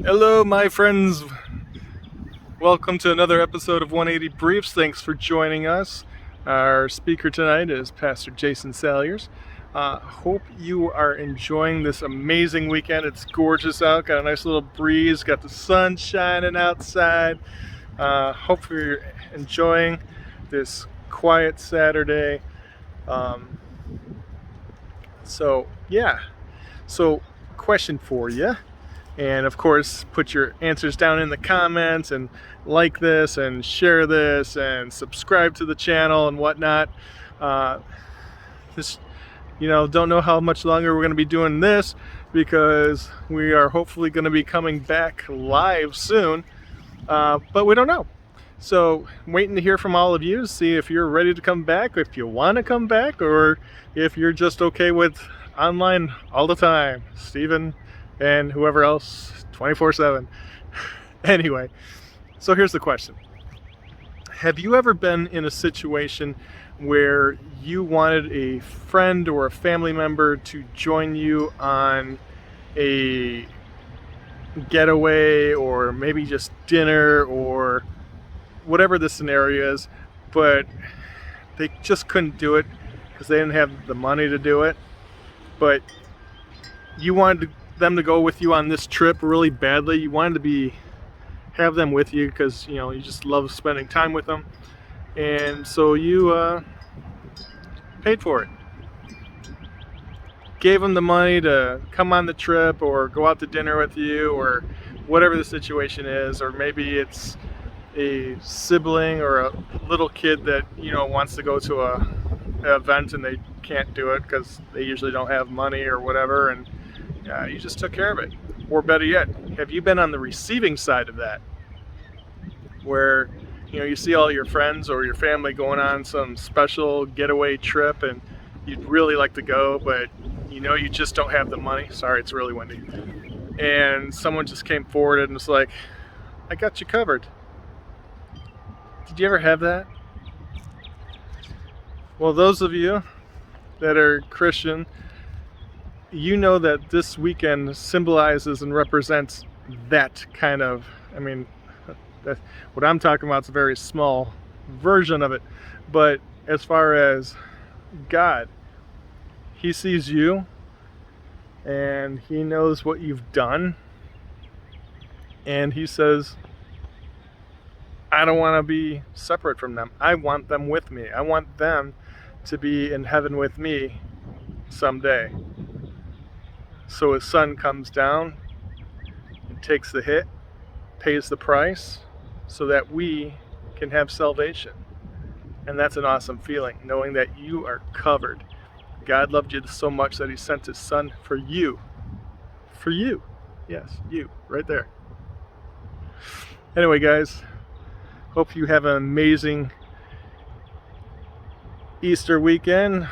Hello, my friends. Welcome to another episode of 180 Briefs. Thanks for joining us. Our speaker tonight is Pastor Jason Salyers. Hope you are enjoying this amazing weekend. It's gorgeous out. Got a nice little breeze. Got the sun shining outside. Hope you're enjoying this quiet Saturday. Um, so, question for you. And of course, put your answers down in the comments and like this and share this and subscribe to the channel and whatnot. This, don't know how much longer we're going to be doing this because we are hopefully going to be coming back live soon, but we don't know. So, waiting to hear from all of you, see if you're ready to come back, if you want to come back, or if you're just okay with online all the time. Steven and whoever else 24/7. Anyway, so here's the question. Have you ever been in a situation where you wanted a friend or a family member to join you on a getaway or maybe just dinner or whatever the scenario is, but they just couldn't do it because they didn't have the money to do it, but you wanted them to go with you on this trip really badly? You wanted to have them with you because you just love spending time with them, and so you paid for it, gave them the money to come on the trip or go out to dinner with you or whatever the situation is. Or maybe it's a sibling or a little kid that wants to go to an event and they can't do it because they usually don't have money or whatever, and you just took care of it. Or better yet, have you been on the receiving side of that, where you see all your friends or your family going on some special getaway trip and you'd really like to go, but you just don't have the money. Sorry, it's really windy. And someone just came forward and was like, I got you covered. Did you ever have that? Well, those of you that are Christian, you know that this weekend symbolizes and represents that kind of, what I'm talking about is a very small version of it. But as far as God, He sees you and He knows what you've done, and He says, I don't want to be separate from them. I want them with me. I want them to be in heaven with me someday. So His Son comes down and takes the hit, pays the price, so that we can have salvation. And that's an awesome feeling, knowing that you are covered. God loved you so much that He sent His Son for you. For you. Yes, you, right there. Anyway, guys, hope you have an amazing Easter weekend.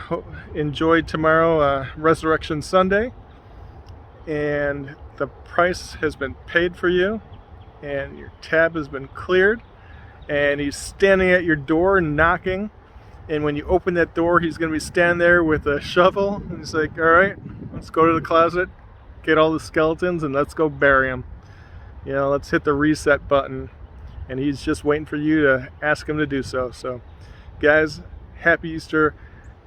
Enjoy tomorrow, Resurrection Sunday. And the price has been paid for you, and your tab has been cleared, and He's standing at your door knocking. And when you open that door, He's going to be standing there with a shovel, and He's like, all right, let's go to the closet, get all the skeletons, and let's go bury them. Let's hit the reset button. And He's just waiting for you to ask Him to do so. So, guys, happy Easter.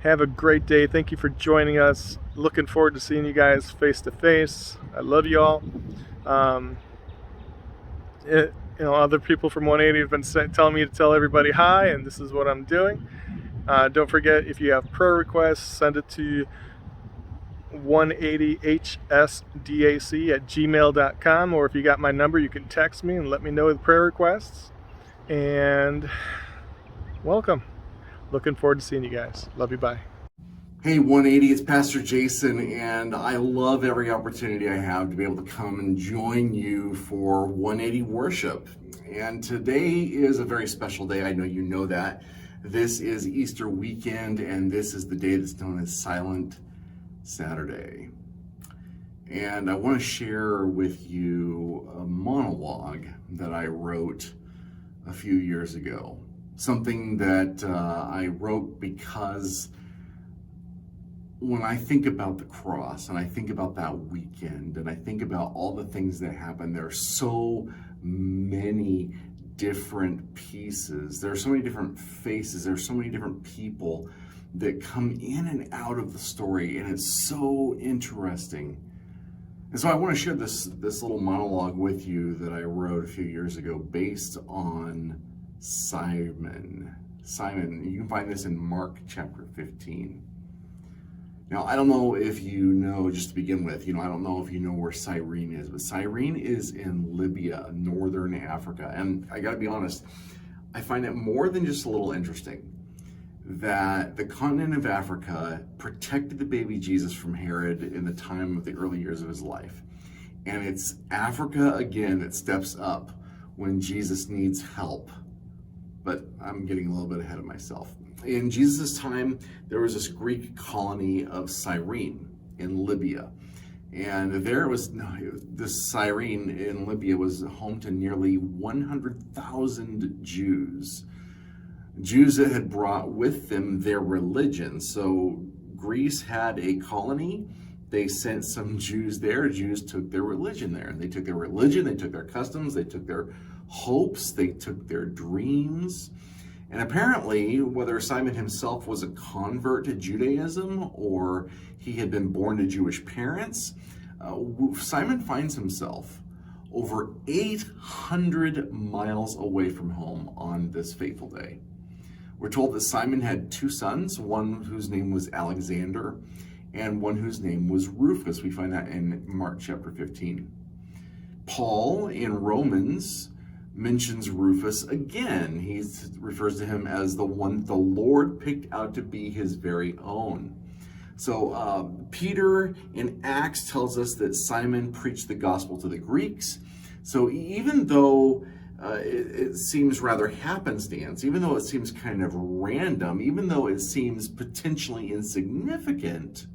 Have a great day. Thank you for joining us. Looking forward to seeing you guys face to face. I love you all. Other people from 180 have been telling me to tell everybody hi, and this is what I'm doing. Don't forget, if you have prayer requests, send it to 180hsdac@gmail.com, or if you got my number, you can text me and let me know the prayer requests. And welcome. Looking forward to seeing you guys. Love you. Bye. Hey 180, it's Pastor Jason, and I love every opportunity I have to be able to come and join you for 180 worship. And today is a very special day. I know you know that. This is Easter weekend, and this is the day that's known as Silent Saturday. And I want to share with you a monologue that I wrote a few years ago. Something that I wrote because when I think about the cross and I think about that weekend and I think about all the things that happened, there are so many different pieces. There are so many different faces. There are so many different people that come in and out of the story, and it's so interesting. And so I want to share this little monologue with you that I wrote a few years ago based on Simon. Simon, you can find this in Mark chapter 15. Now, I don't know if you know, just to begin with, I don't know if you know where Cyrene is, but Cyrene is in Libya, northern Africa. And I gotta be honest, I find it more than just a little interesting that the continent of Africa protected the baby Jesus from Herod in the time of the early years of his life. And it's Africa again that steps up when Jesus needs help. But I'm getting a little bit ahead of myself. In Jesus' time, there was this Greek colony of Cyrene in Libya. And this Cyrene in Libya was home to nearly 100,000 Jews. Jews that had brought with them their religion. So Greece had a colony. They sent some Jews there. Jews took their religion there. They took their religion, they took their customs, they took their hopes, they took their dreams. And apparently, whether Simon himself was a convert to Judaism or he had been born to Jewish parents, Simon finds himself over 800 miles away from home on this fateful day. We're told that Simon had two sons, one whose name was Alexander and one whose name was Rufus. We find that in Mark chapter 15. Paul in Romans mentions Rufus again. He refers to him as the one the Lord picked out to be his very own. So Peter in Acts tells us that Simon preached the gospel to the Greeks. So even though it seems rather happenstance, even though it seems kind of random, even though it seems potentially insignificant,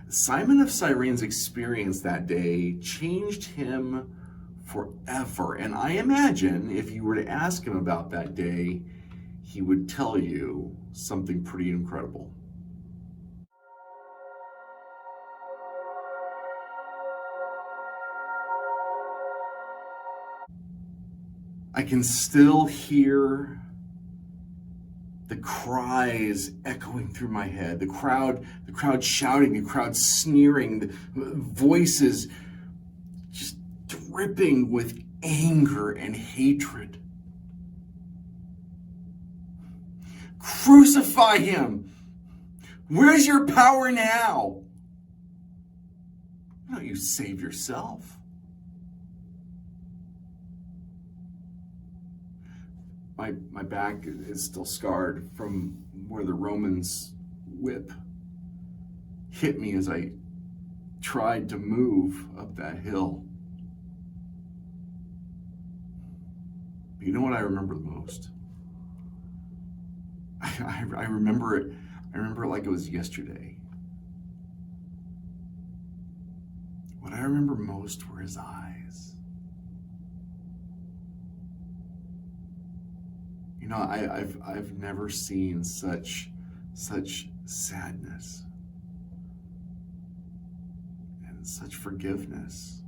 Simon of Cyrene's experience that day changed him forever. And I imagine if you were to ask him about that day, he would tell you something pretty incredible. I can still hear the cries echoing through my head, the crowd shouting, the crowd sneering, the voices just dripping with anger and hatred. Crucify him! Where's your power now? Why don't you save yourself? My back is still scarred from where the Romans' whip hit me as I tried to move up that hill. But you know what I remember the most? I remember it. I remember it like it was yesterday. What I remember most were his eyes. You know, I've never seen such sadness and such forgiveness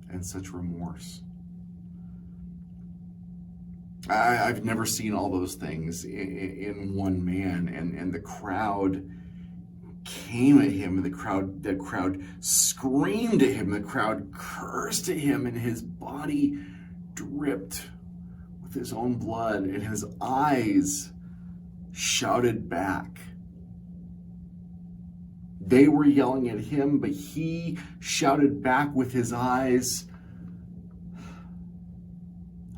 and such remorse. I've never seen all those things in one man, and the crowd came at him, and the crowd screamed at him, the crowd cursed at him, and his body dripped with his own blood, and his eyes shouted back. They were yelling at him, but he shouted back with his eyes,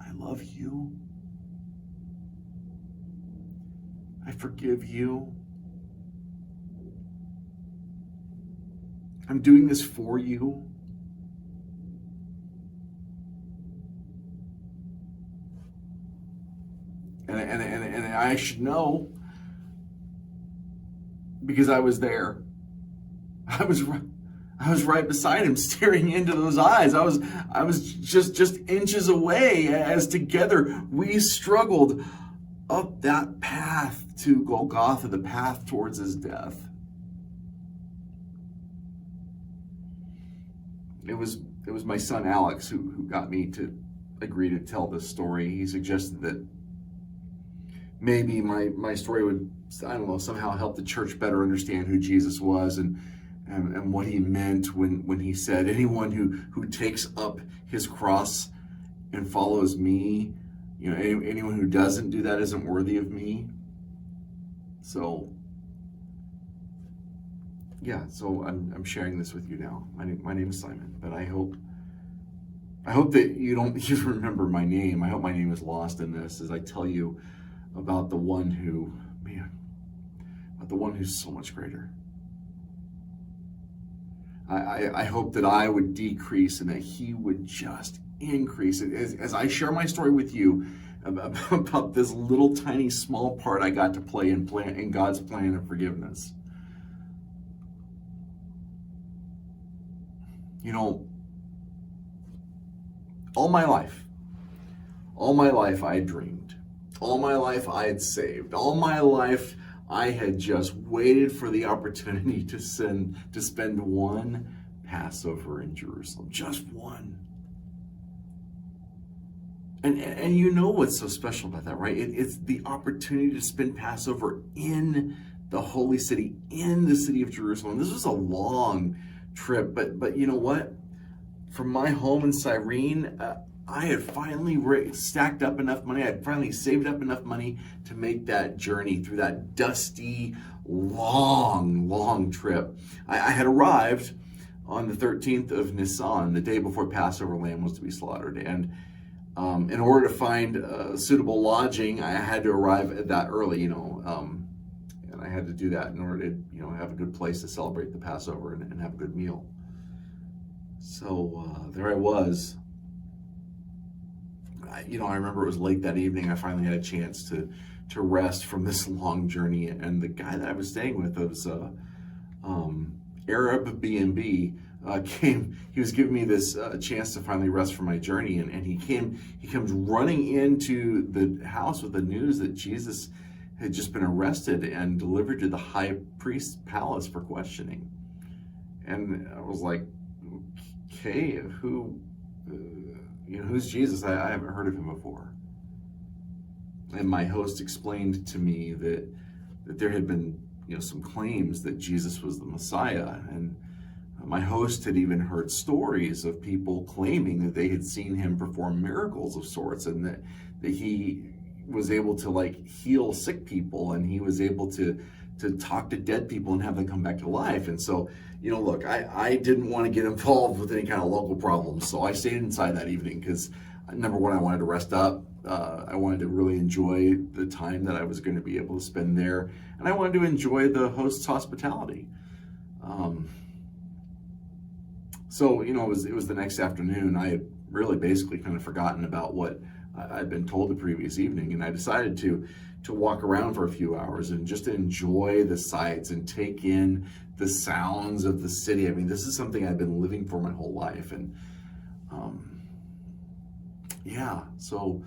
I love you. I forgive you. I'm doing this for you. And I should know because I was there. I was right beside him, staring into those eyes. I was just inches away as together we struggled up that path to Golgotha, the path towards his death. It was my son Alex who got me to agree to tell this story. He suggested that maybe my story would, I don't know, somehow help the church better understand who Jesus was and what he meant when he said, anyone who takes up his cross and follows me, anyone who doesn't do that isn't worthy of me. So yeah, so I'm sharing this with you now. My name is Simon, but I hope that you don't even remember my name. I hope my name is lost in this as I tell you about the one who's so much greater. I hope that I would decrease and that he would just increase. As I share my story with you about this little tiny small part I got to play in God's plan of forgiveness. All my life I had dreamed. All my life I had saved. All my life I had just waited for the opportunity to spend one Passover in Jerusalem. Just one. And you know what's so special about that, right? It's the opportunity to spend Passover in the holy city, in the city of Jerusalem. This was a long trip, but you know what? From my home in Cyrene, I had finally stacked up enough money. I had finally saved up enough money to make that journey through that dusty, long trip. I had arrived on the 13th of Nisan, the day before Passover lamb was to be slaughtered. And in order to find suitable lodging, I had to arrive that early, and I had to do that in order to, have a good place to celebrate the Passover and have a good meal. So there I was. I remember it was late that evening. I finally had a chance to rest from this long journey. And the guy that I was staying with was Arab B&B. Came. He was giving me this chance to finally rest from my journey, and he comes running into the house with the news that Jesus had just been arrested and delivered to the high priest's palace for questioning. And I was like, okay, who's Jesus? I haven't heard of him before. And my host explained to me that there had been some claims that Jesus was the Messiah, and my host had even heard stories of people claiming that they had seen him perform miracles of sorts, and that he was able to heal sick people, and he was able to talk to dead people and have them come back to life. And so, look, I didn't want to get involved with any kind of local problems, so I stayed inside that evening because, number one, I wanted to rest up. I wanted to really enjoy the time that I was going to be able to spend there, and I wanted to enjoy the host's hospitality. So, it was the next afternoon. I had really basically kind of forgotten about what I'd been told the previous evening, and I decided to walk around for a few hours and just enjoy the sights and take in the sounds of the city. I mean, this is something I've been living for my whole life, and so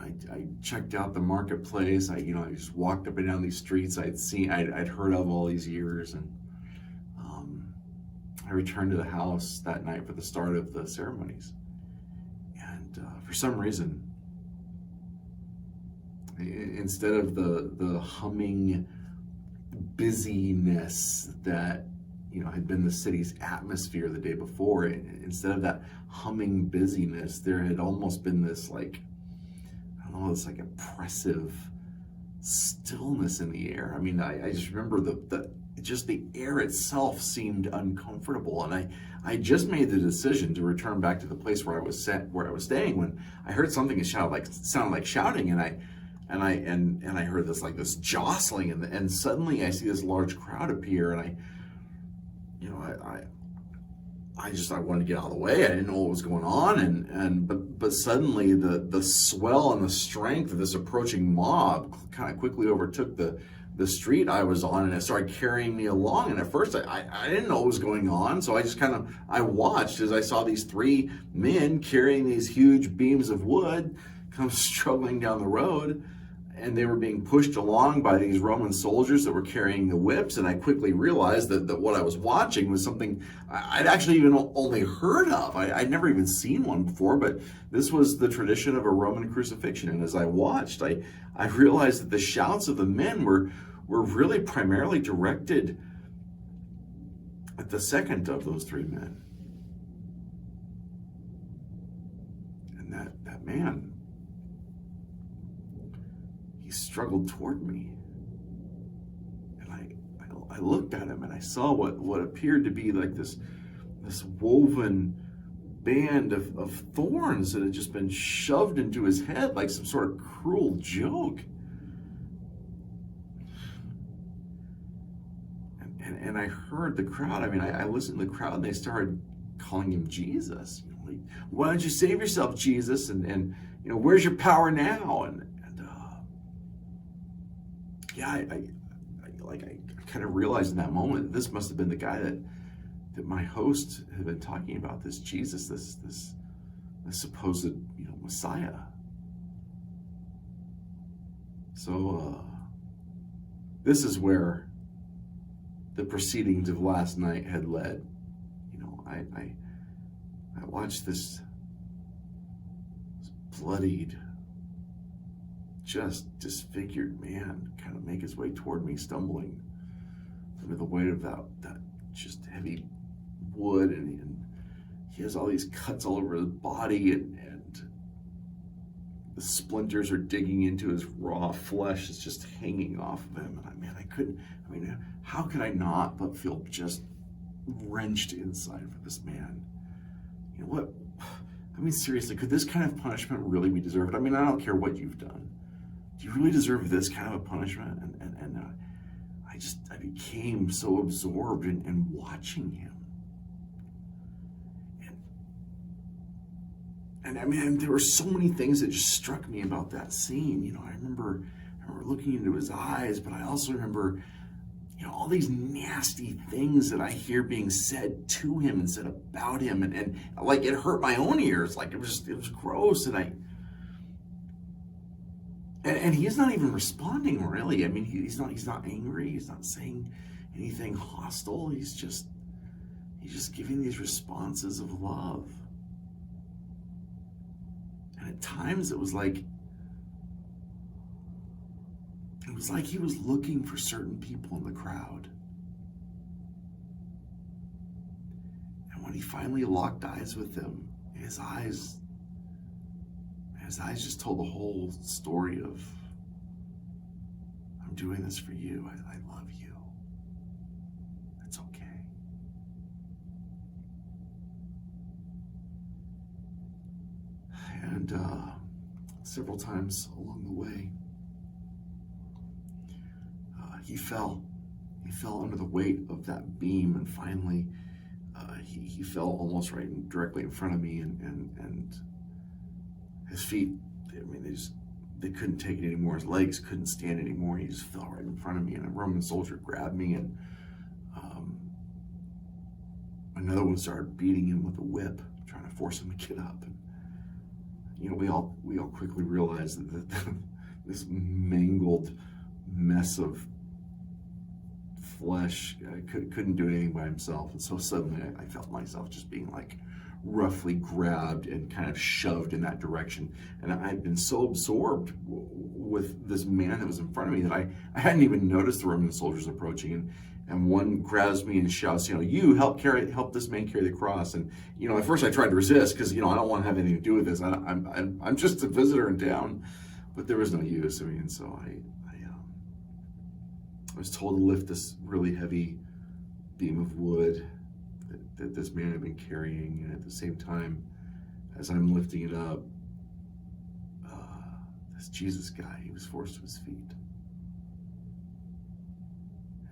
I checked out the marketplace. I just walked up and down these streets I'd heard of all these years, and I returned to the house that night for the start of the ceremonies. And for some reason, instead of the humming busyness that had been the city's atmosphere the day before, instead of that humming busyness, there had almost been this this oppressive stillness in the air. I mean, I just remember the air itself seemed uncomfortable, and I just made the decision to return back to the place where I was staying when I heard something that sounded like shouting, and I heard this jostling, and suddenly I see this large crowd appear, and I wanted to get out of the way. I didn't know what was going on, but suddenly the swell and the strength of this approaching mob kind of quickly overtook the street I was on, and it started carrying me along. And at first I didn't know what was going on, so I just I watched as I saw these three men carrying these huge beams of wood come struggling down the road. and they were being pushed along by these Roman soldiers that were carrying the whips. And I quickly realized that what I was watching was something I'd actually even only heard of. I'd never even seen one before, but this was the tradition of a Roman crucifixion. And as I watched, I realized that the shouts of the men were really primarily directed at the second of those three men. And that man, he struggled toward me. And I looked at him and I saw what appeared to be like this woven band of thorns that had just been shoved into his head like some sort of cruel joke. And I heard the crowd. I mean, I listened to the crowd, and they started calling him Jesus. You know, like, why don't you save yourself, Jesus? And you know, where's your power now? And yeah, I kind of realized in that moment that this must have been the guy that my host had been talking about. This Jesus, this supposed Messiah. So this is where the proceedings of last night had led. You know, I watched this bloodied, just disfigured man kind of make his way toward me, stumbling under the weight of that just heavy wood, and he has all these cuts all over his body, and the splinters are digging into his raw flesh. It's just hanging off of him. And how could I not but feel just wrenched inside for this man? You know what? I mean, seriously, could this kind of punishment really be deserved? I mean, I don't care what you've done. Do you really deserve this kind of a punishment? And I became so absorbed in watching him. And I mean, there were so many things that just struck me about that scene. You know, I remember looking into his eyes, but I also remember, you know, all these nasty things that I hear being said to him and said about him, and like it hurt my own ears. Like it was gross, and he's not even responding really. I mean, he's not angry. He's not saying anything hostile. He's just giving these responses of love. And at times it was like he was looking for certain people in the crowd. And when he finally locked eyes with them, his eyes just told the whole story of, I'm doing this for you. I love you. It's okay. And several times along the way, he fell under the weight of that beam, and finally he fell almost directly in front of me, and his feet, I mean, they couldn't take it anymore. His legs couldn't stand anymore. He just fell right in front of me, and a Roman soldier grabbed me, and another one started beating him with a whip, trying to force him to get up. And you know, we all quickly realized that this mangled mess of flesh couldn't do anything by himself. And so suddenly I felt myself just being like roughly grabbed and kind of shoved in that direction. And I'd been so absorbed with this man that was in front of me that I hadn't even noticed the Roman soldiers approaching. And one grabs me and shouts, you know, you help this man carry the cross. And, you know, at first I tried to resist because, you know, I don't want to have anything to do with this. I'm just a visitor in town, but there was no use. I mean, so I was told to lift this really heavy beam of wood that this man had been carrying, and at the same time, as I'm lifting it up, this Jesus guy, he was forced to his feet.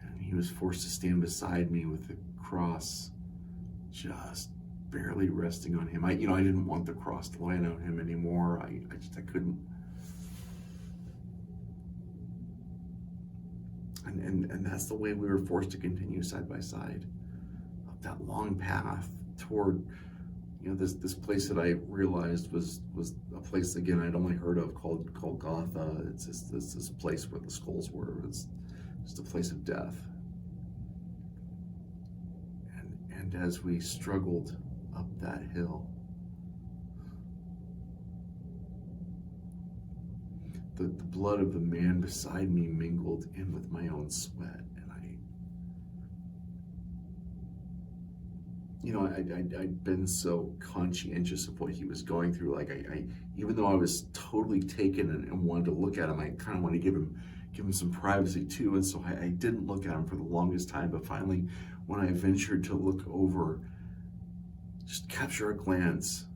And he was forced to stand beside me with the cross just barely resting on him. I didn't want the cross to land on him anymore. I couldn't. And that's the way we were forced to continue side by side up that long path toward, this place that I realized was a place, again, I'd only heard of, called Golgotha. It's this place where the skulls were. It's just a place of death. And as we struggled up that hill, the blood of the man beside me mingled in with my own sweat. I'd been so conscientious of what he was going through. Like I even though I was totally taken and wanted to look at him, I kind of wanted to give him some privacy too. And so I didn't look at him for the longest time. But finally, when I ventured to look over, just capture a glance,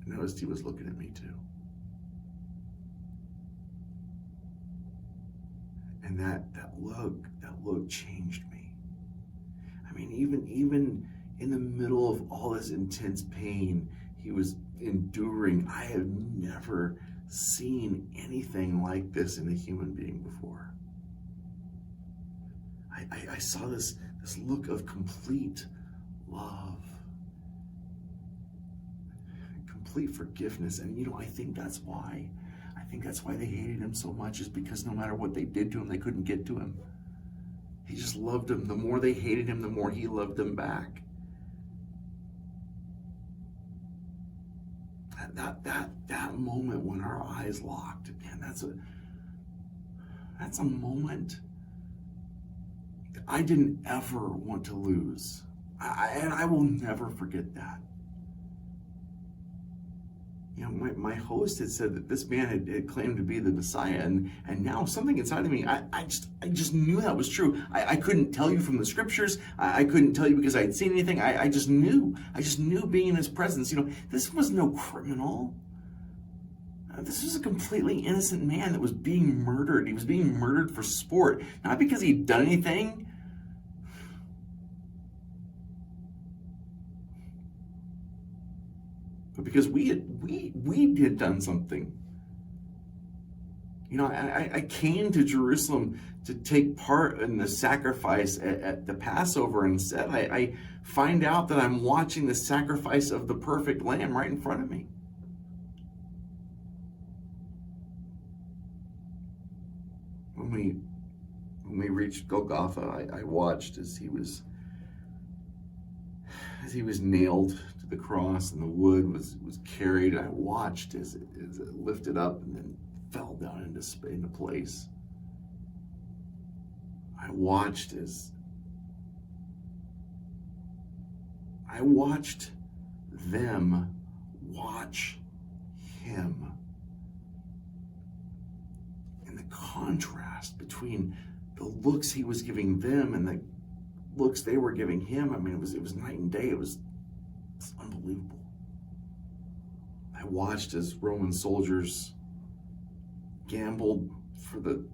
I noticed he was looking at me too. And that look changed me. I mean, even in the middle of all this intense pain he was enduring, I have never seen anything like this in a human being before. I saw this look of complete love, complete forgiveness. And I think that's why they hated him so much, is because no matter what they did to him, they couldn't get to him. He just loved them. The more they hated him, the more he loved them back. That moment when our eyes locked, man, that's a moment that I didn't ever want to lose. And I will never forget that. My host had said that this man had claimed to be the Messiah, and now something inside of me, I just knew that was true. I couldn't tell you from the scriptures. I couldn't tell you because I had seen anything. I just knew. I just knew being in his presence. This was no criminal. This was a completely innocent man that was being murdered. He was being murdered for sport, not because he'd done anything. But because we had done something. I came to Jerusalem to take part in the sacrifice at the Passover, and instead I find out that I'm watching the sacrifice of the perfect lamb right in front of me. When we reached Golgotha, I watched as he was nailed to the cross and the wood was carried. I watched as it lifted up and then fell down into place. I watched them watch him. And the contrast between the looks he was giving them and the looks they were giving him, I mean, it was night and day. It's unbelievable. I watched as Roman soldiers gambled for the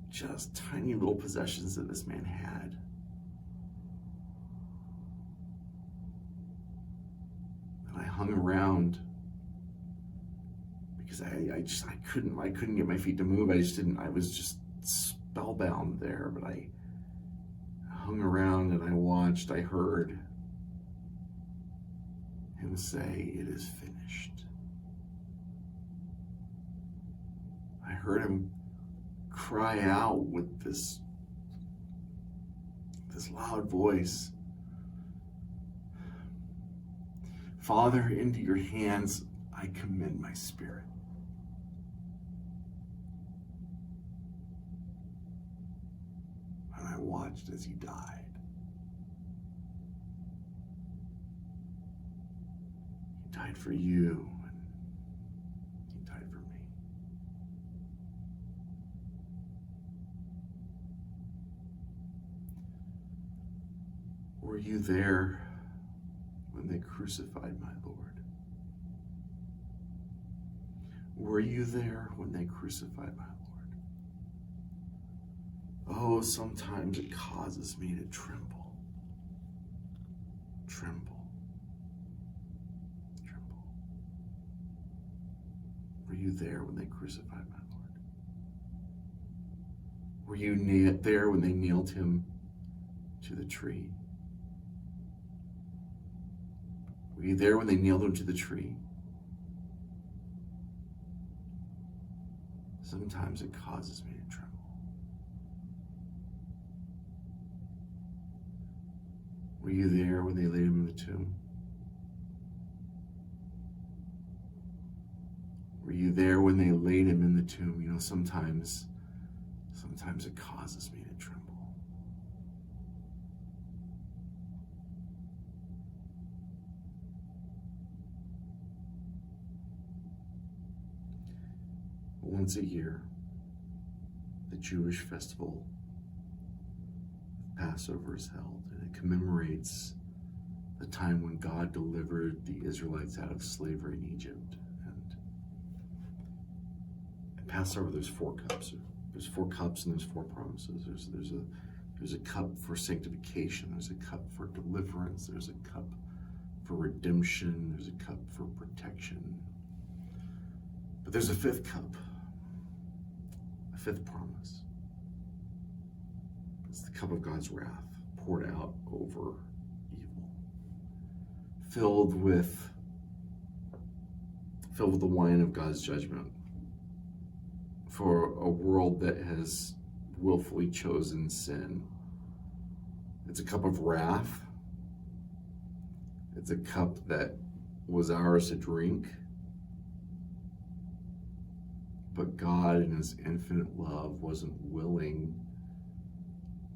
just tiny little possessions that this man had. And I hung around because I couldn't get my feet to move. I was just spellbound there, but I hung around and I watched. I heard him say, "It is finished." I heard him cry out with this loud voice, "Father, into your hands I commend my spirit." And I watched as he died. He died for you, and he died for me. Were you there when they crucified my Lord? Were you there when they crucified my Lord? Oh, sometimes it causes me to tremble. Tremble. Tremble. Were you there when they crucified my Lord? Were you there when they nailed him to the tree? Were you there when they nailed him to the tree? Sometimes it causes me to tremble. Were you there when they laid him in the tomb? Were you there when they laid him in the tomb? You know, sometimes it causes me to tremble. Once a year, the Jewish festival of Passover is held, and it commemorates the time when God delivered the Israelites out of slavery in Egypt. And at Passover, there's 4 cups. There's 4 cups and there's 4 promises. There's a cup for sanctification. There's a cup for deliverance. There's a cup for redemption. There's a cup for protection. But there's a 5th cup. A 5th promise. It's the cup of God's wrath poured out over evil, filled with the wine of God's judgment for a world that has willfully chosen sin. It's a cup of wrath. It's a cup that was ours to drink. But God, in his infinite love, wasn't willing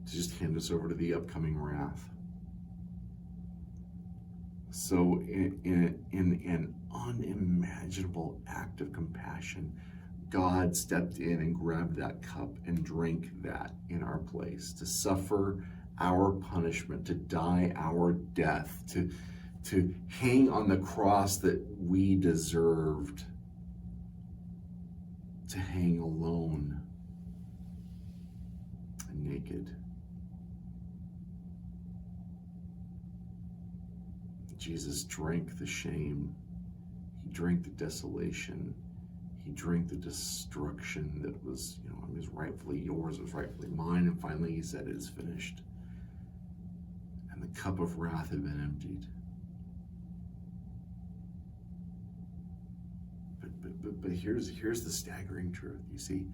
to just hand us over to the upcoming wrath. So in an unimaginable act of compassion, God stepped in and grabbed that cup and drank that in our place, to suffer our punishment, to die our death, to hang on the cross that we deserved, to hang alone and naked. Jesus drank the shame. He drank the desolation. He drank the destruction that was, it was rightfully yours, it was rightfully mine, and finally he said, it is finished. And the cup of wrath had been emptied. But here's the staggering truth. You see,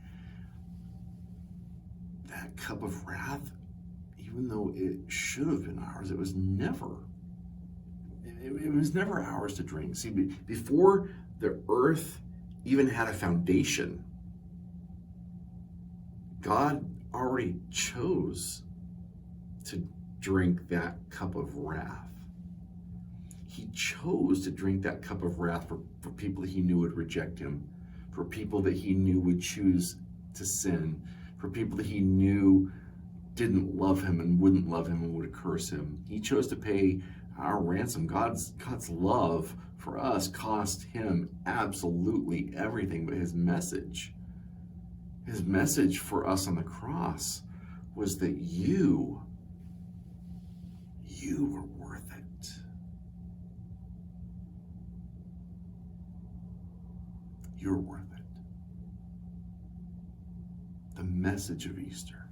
that cup of wrath, even though it should have been ours, it was never ours to drink. See, before the earth even had a foundation, God already chose to drink that cup of wrath. He chose to drink that cup of wrath for people he knew would reject him, for people that he knew would choose to sin, for people that he knew didn't love him and wouldn't love him and would curse him. He chose to pay our ransom. God's love for us cost him absolutely everything, but his message for us on the cross was that you were worth it. You're worth it. The message of Easter